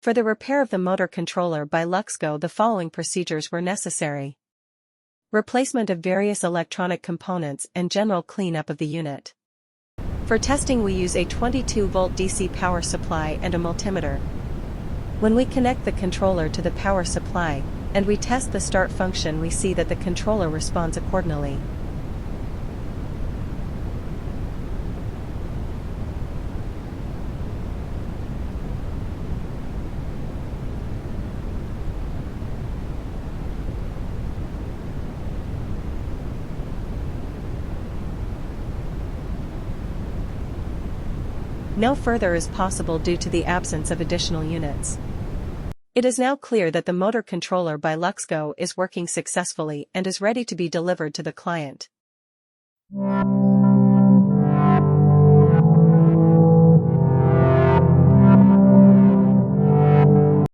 For the repair of the motor controller by Luxco, the following procedures were necessary. Replacement of various electronic components and general cleanup of the unit. For testing we use a 22-volt DC power supply and a multimeter. When we connect the controller to the power supply, and we test the start function, we see that the controller responds accordingly. No further is possible due to the absence of additional units. It is now clear that the motor controller by Luxco is working successfully and is ready to be delivered to the client.